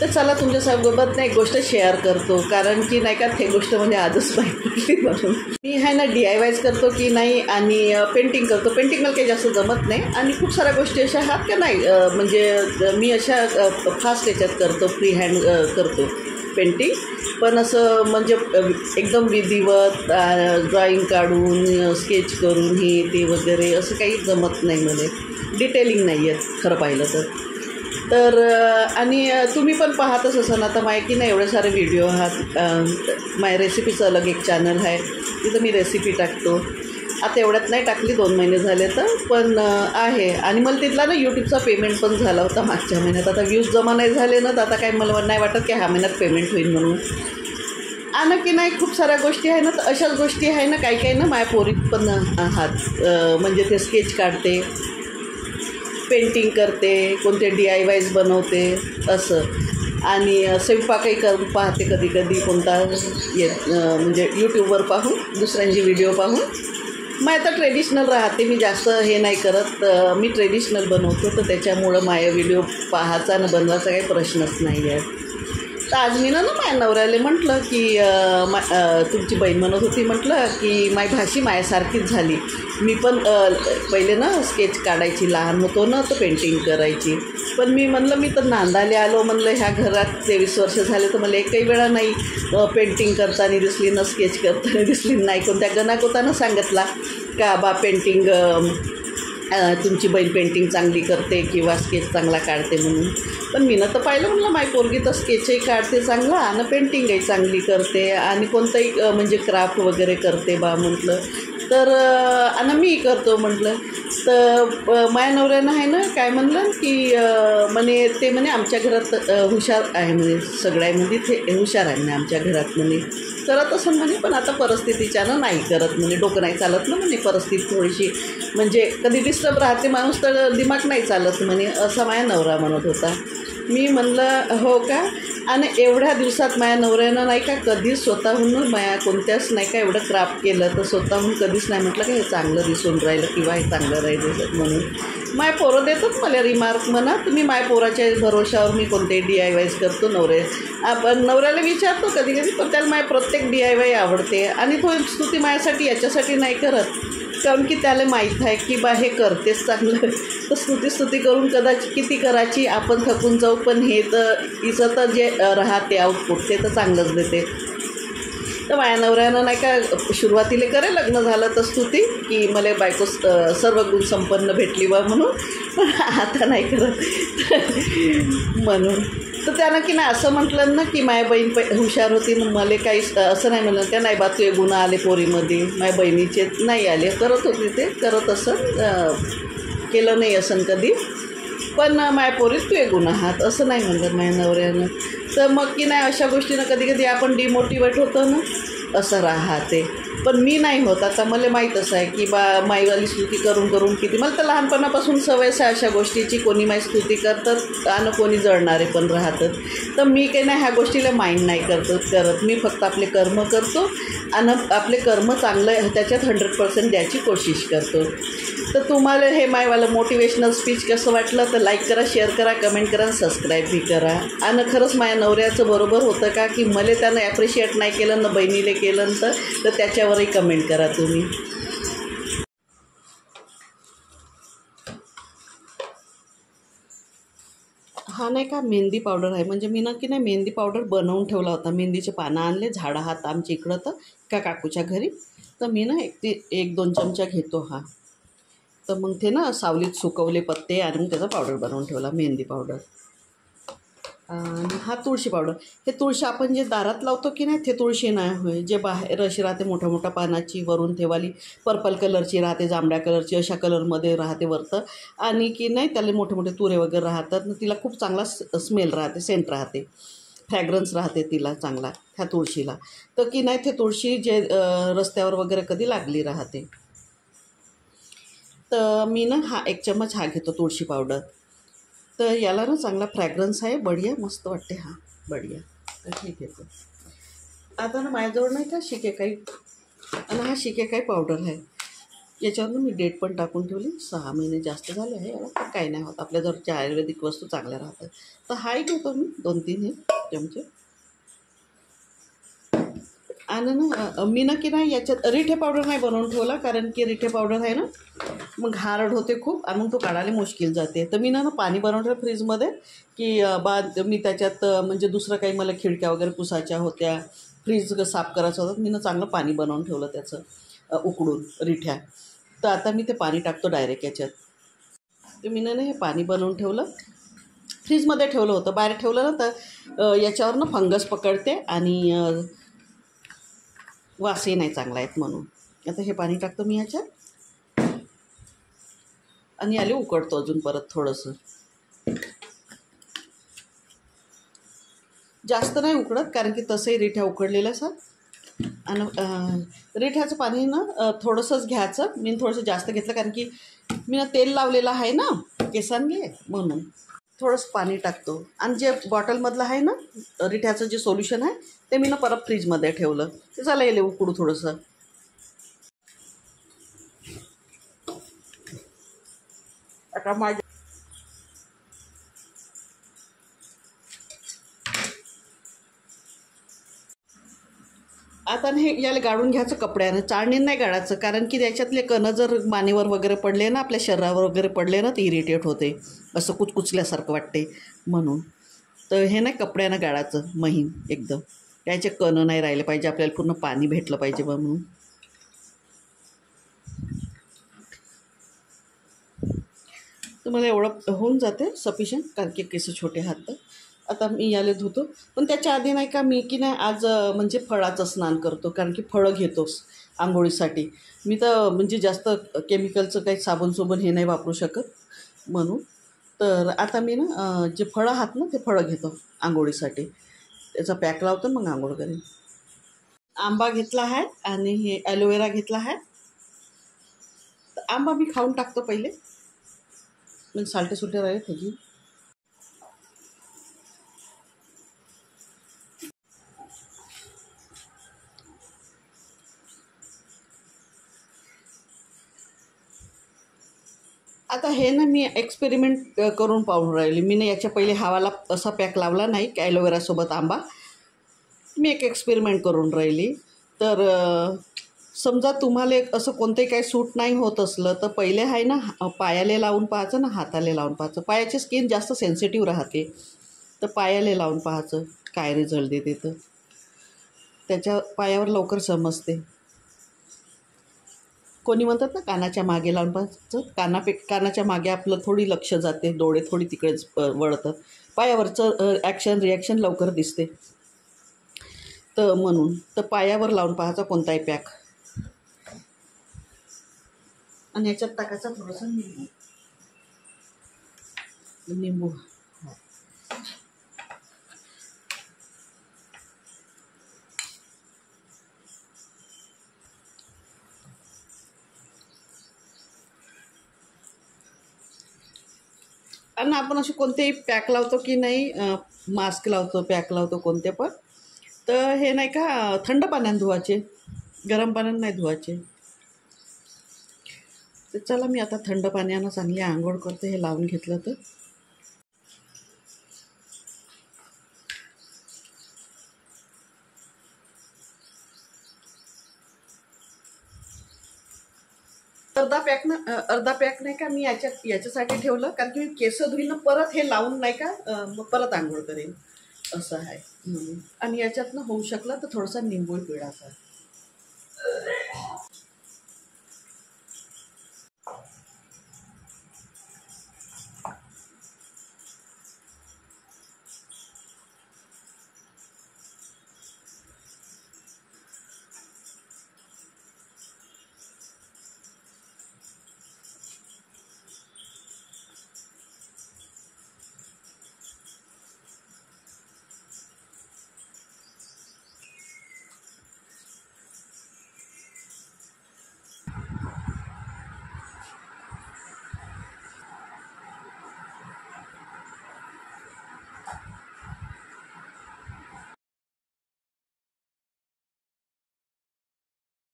तर चला तुमच्यासोबत ना एक गोष्ट शेअर करतो, कारण की नाही का ते गोष्ट म्हणजे आजच माहीत पडली म्हणून. मी आहे ना DIYs करतो की नाही आणि पेंटिंग करतो. पेंटिंग मला काही जास्त जमत नाही आणि खूप साऱ्या गोष्टी अशा आहात का नाही म्हणजे मी अशा फास्ट याच्यात करतो, फ्री हँड करतो पेंटिंग. पण असं म्हणजे एकदम विधिवत ड्रॉइंग काढून स्केच करून हे ते वगैरे असं काही जमत नाही मला. डिटेलिंग नाही आहे खरं पाहिलं तर आणि तुम्ही पण पाहतच असाल आता की नाही एवढे सारे व्हिडिओ आहात. माझ्या रेसिपीचं अलग एक चॅनल आहे, तिथं मी रेसिपी टाकतो. आता एवढ्यात नाही टाकली, 2 महिने झाले तर, पण आहे. आणि मला तिथला ना यूट्यूबचा पेमेंट पण झाला होता मागच्या महिन्यात. आता व्ह्यूज जमा नाही झाले ना, तर आता काही मला नाही वाटत की ह्या महिन्यात पेमेंट होईल म्हणून. आणि की नाही खूप साऱ्या गोष्टी आहे ना, तर अशाच गोष्टी आहे ना, काही ना माझ्या पोरीत पण आहात. म्हणजे ते स्केच काढते, पेंटिंग करते, कोणते DIYs बनवते असं. आणि स्वयंपाकही करून पाहते कधी कधी कोणता म्हणजे यूट्यूबवर पाहून, दुसऱ्यांची व्हिडिओ पाहून. मग आता ट्रेडिशनल राहते, मी जास्त हे नाही करत. मी ट्रेडिशनल बनवतो, तर त्याच्यामुळं माझे व्हिडिओ पाहायचा आणि बनवायचा काही प्रश्नच नाही आहे. तर आज मी ना माझ्या नवऱ्याला म्हटलं की तुमची बहीण म्हणत होती म्हटलं की माझी भाषी माझ्यासारखीच झाली. मी पण पहिले ना स्केच काढायची, लहान होतो ना तर पेंटिंग करायची. पण मी म्हणलं मी तर नांदायला आलो म्हणलं ह्या घरात 23 वर्ष झाले, तर मला एकही वेळा नाही पेंटिंग करताना दिसली ना स्केच करताना दिसली नाही. कोणत्या गणाकोतानं सांगितला का बा पेंटिंग तुमची बहीण पेंटिंग चांगली करते किंवा स्केच चांगला काढते म्हणून. पण मी ना तर पाहिलं म्हणलं माझी पोरगी तर स्केचही काढते चांगला आणि पेंटिंगही चांगली करते आणि कोणतंही म्हणजे क्राफ्ट वगैरे करते बा म्हटलं. तर आणि मी करतो म्हटलं. तर माझ्या नवऱ्यानं आहे ना काय म्हणलं की म्हणे आमच्या घरात हुशार आहे म्हणे, सगळ्यामध्ये ते हुशार आहे म्हणे आमच्या घरात म्हणे, करत असं म्हणे. पण आता परिस्थितीच्यानं नाही करत म्हणे, डोकं नाही चालत ना म्हणे, परिस्थिती थोडीशी म्हणजे कधी डिस्टर्ब राहते माणूस तर दिमाग नाही चालत म्हणे, असा माझ्या नवरा म्हणत होता. मी म्हणलं हो का. आणि एवढ्या दिवसात माझ्या नवऱ्यानं नाही का कधीच स्वतःहून कोणत्याच नाही का एवढं क्राफ्ट केलं तर स्वतःहून कधीच नाही म्हटलं की हे चांगलं दिसून राहिलं किंवा हे चांगलं राहिलं म्हणून. माझ्या पोरं देतात मला रिमार्क म्हणा, तुम्ही माझ्या पोराच्या भरोशावर मी कोणते DIYs करतो. आपण नवऱ्याला विचारतो कधी कधी, पण त्याला माझ्या प्रत्येक DIY आवडते. आणि तो स्तुती माझ्यासाठी याच्यासाठी नाही करत, कारण की त्याला माहीत आहे की बा हे करतेच चांगलं. तर स्तुती करून कदाचित किती करायची, आपण थकून जाऊ, पण हे तर हिचं तर जे राहते आउटपुट ते तर चांगलंच देते. तर माझ्या नवऱ्यानं नाही का सुरुवातीला करे लग्न झालं तर स्तुती की मला बायको सर्व गुण संपन्न भेटली बा म्हणून, पण आता नाही करत म्हणून. तर त्यानं की नाही असं म्हटलं ना की माझ्या बहीण हुशार होती, मला काही असं नाही म्हणलं त्या नाही बा तुझे गुण आले पोरीमध्ये, माझ्या बहिणीचे नाही आले, करत होती ते करत असं केलं नाही असं कधी, पण माझ्या पोरीत तुझे गुण आहात असं नाही म्हणलं माझ्या नवऱ्यानं. तर मग की नाही अशा गोष्टीनं कधी कधी आपण डिमोटिवेट होतो ना, असं राहते. पण मी नाही होत. आता मला माहीतच आहे की बा माईवाली स्तुती करून करून किती, मला तर लहानपणापासून सवयच आहे अशा गोष्टीची, कोणी माई स्तुती करतात आणि कोणी जळणारे पण राहतात. तर मी काही नाही ह्या गोष्टीला माइंड नाही करत. मी फक्त आपले कर्म करतो आणि आपले कर्म चांगलं त्याच्यात 100% द्यायची कोशिश करतो. तर तुम्हाला हे मायवालं मोटिवेशनल स्पीच कसं वाटलं तर लाईक करा, शेअर करा, कमेंट करा, सबस्क्राईबही करा. आणि खरंच माझ्या नवऱ्याचं बरोबर होतं का की मला त्यानं ॲप्रिशिएट नाही केलं ना बहिणीले केलं तर त्याच्यावरही कमेंट करा तुम्ही. हा नाही का मेहंदी पावडर आहे, म्हणजे मी नक्की नाही मेहंदी पावडर बनवून ठेवला होता. मेहंदीचे पानं आणले, झाडं हात आमच्या इकडं तर का काकूच्या घरी, तर मी ना 1-2 चमचा घेतो हा. तर मग ते ना सावलीत सुकवले पत्ते आणि मग त्याचा पावडर बनवून ठेवला मेहंदी पावडर. आणि हा तुळशी पावडर, हे तुळशी आपण जे दारात लावतो की नाही ते तुळशी नाही होय, जे बाहेर अशी राहते मोठ्या मोठ्या पानाची, वरून ठेवाली पर्पल कलरची राहते, जांभळ्या कलरची, अशा कलरमध्ये राहते वरतं. आणि की नाही त्याला मोठे मोठे तुरे वगैरे राहतात, तिला खूप चांगला स्मेल राहते, सेंट राहते, फ्रॅग्रन्स राहते तिला चांगला ह्या तुळशीला. तर की नाही ते तुळशी जे रस्त्यावर वगैरे कधी लागली राहते. तर मी ना 1 चम्मच हा घेतो तुळशी पावडर. तर याला ना चांगला फ्रॅग्रन्स आहे, बढिया मस्त वाटते हा, बढिया. तर ठीक आहे. आता ना माझ्याजवळ नाही का शिकेकाई, आणि हा शिकेकाई पावडर आहे. याच्यावरून मी डेट पण टाकून ठेवली. 6 महिने जास्त झाले आहे याला, पण काही नाही होत. आपल्याजवळच्या आयुर्वेदिक वस्तू चांगल्या राहतात. तर हाही घेतो मी 2-3 हे चमचे. आणि ना मी ना की नाही याच्यात रिठे पावडर नाही बनवून ठेवला, कारण की रिठे पावडर आहे ना मग हार्ड होते खूप आणि मग तो काढायला मुश्किल जाते. तर मी ना पाणी बनवून ठेवलं फ्रीजमध्ये, की मी त्याच्यात म्हणजे दुसरं काही मला खिडक्या वगैरे पुसायच्या होत्या, फ्रीज साफ करायचं होतं, मी ना चांगलं पाणी बनवून ठेवलं त्याचं उकडून रिठ्या. तर आता मी ते पाणी टाकतो डायरेक्ट याच्यात. तर मी ना हे पाणी बनवून ठेवलं, फ्रीजमध्ये ठेवलं होतं. बाहेर ठेवलं ना तर याच्यावर ना फंगस पकडते आणि वासही नाही चांगला आहेत म्हणून. आता हे पाणी टाकतो मी ह्याच्यात आणि याला उकडतो अजून परत थोडंसं. जास्त नाही उकडत, कारण की तसंही रिठ्या उकडलेल्या असतात. आणि रिठ्याचं पाणी ना थोडंसंच घ्यायचं. मी थोडंसं जास्त घेतलं, कारण की मी ना तेल लावलेलं आहे ना केसांगे, म्हणून थोडंसं पाणी टाकतो. आणि जे बॉटलमधलं आहे ना रिठ्याचं जे सोल्युशन आहे ते मी ना परत फ्रीजमध्ये ठेवलं. ते झालं येईल उकडू थोडंसं. आता माझ्या आता हे याला गाळून घ्यायचं कपड्यानं, चाळणीनं नाही गाळायचं, कारण की त्याच्यातले कणं जर मानेवर वगैरे पडले ना, आपल्या शरीरावर वगैरे पडले ना, ते इरिटेट होते, असं कुचकुचल्यासारखं वाटते म्हणून. तर हे नाही कपड्यानं गाळायचं महीन एकदम. त्याचे कणं नाही राहिले पाहिजे, आपल्याला पूर्ण पाणी भेटलं पाहिजे म्हणून. तर मला एवढं होऊन जाते सफिशियंट, कारण की केस छोटे हात. तर आता मी याला धुतो. पण त्याच्या आधी नाही का मी की नाही आज म्हणजे फळाचं स्नान करतो, कारण की फळं घेतोस आंघोळीसाठी. मी तर म्हणजे जास्त केमिकलचं काही साबण हे नाही वापरू शकत म्हणून. तर आता मी ना जे फळं आहात ना ते फळं घेतो आंघोळीसाठी. त्याचा पॅक लावतो मग आंघोळ करेन. आंबा घेतला आहे आणि हे ॲलोवेरा घेतला आहे. तर आंबा मी खाऊन टाकतो पहिले, म्हणजे सालटे सुलटे राहिले त्याची. आता हे ना मी एक्सपेरिमेंट करून पाहून राहिली. मी ना याच्या पहिले हवाला असा पॅक लावला नाही की ॲलोवेरासोबत आंबा. मी एक एक्सपेरिमेंट करून राहिली. तर समजा तुम्हाला एक असं कोणतंही काही सूट नाही होत असलं तर पहिले आहे ना पायाले लावून पाहायचं ना हाताले लावून पाहायचं. पायाची स्किन जास्त सेन्सिटिव्ह राहते, तर पायाले लावून पाहायचं काय रिझल्ट देते. तर त्याच्या पायावर लवकर समजते. कोणी म्हणतात ना कानाच्या मागे लावून पाहायचं. कानाच्या मागे आपलं थोडी लक्ष जाते, डोळे थोडी तिकडेच वळतात, पायावरचं ॲक्शन रिॲक्शन लवकर दिसते. तर म्हणून तर पायावर लावून पाहायचा कोणताही पॅक. आणि ह्याच्यात टाकायचा थोडंसं लिंबू. आणि आपण असे कोणतेही पॅक लावतो की नाही, मास्क लावतो, पॅक लावतो कोणते पण, तर हे नाही का थंड पाण्याने धुवायचे, गरम पाण्याने नाही धुवायचे. तर चला मी आता थंड पाण्यानं चांगली आंघोळ करते हे लावून घेतलं तर. अर्धा पॅक नाही का मी याच्यासाठी ठेवलं, कारण की मी केस धुईनं परत हे लावून नाही का मग परत आंघोळ करेन असं आहे म्हणून. आणि याच्यातनं होऊ शकलं तर थोडासा निंबू पिळाचा.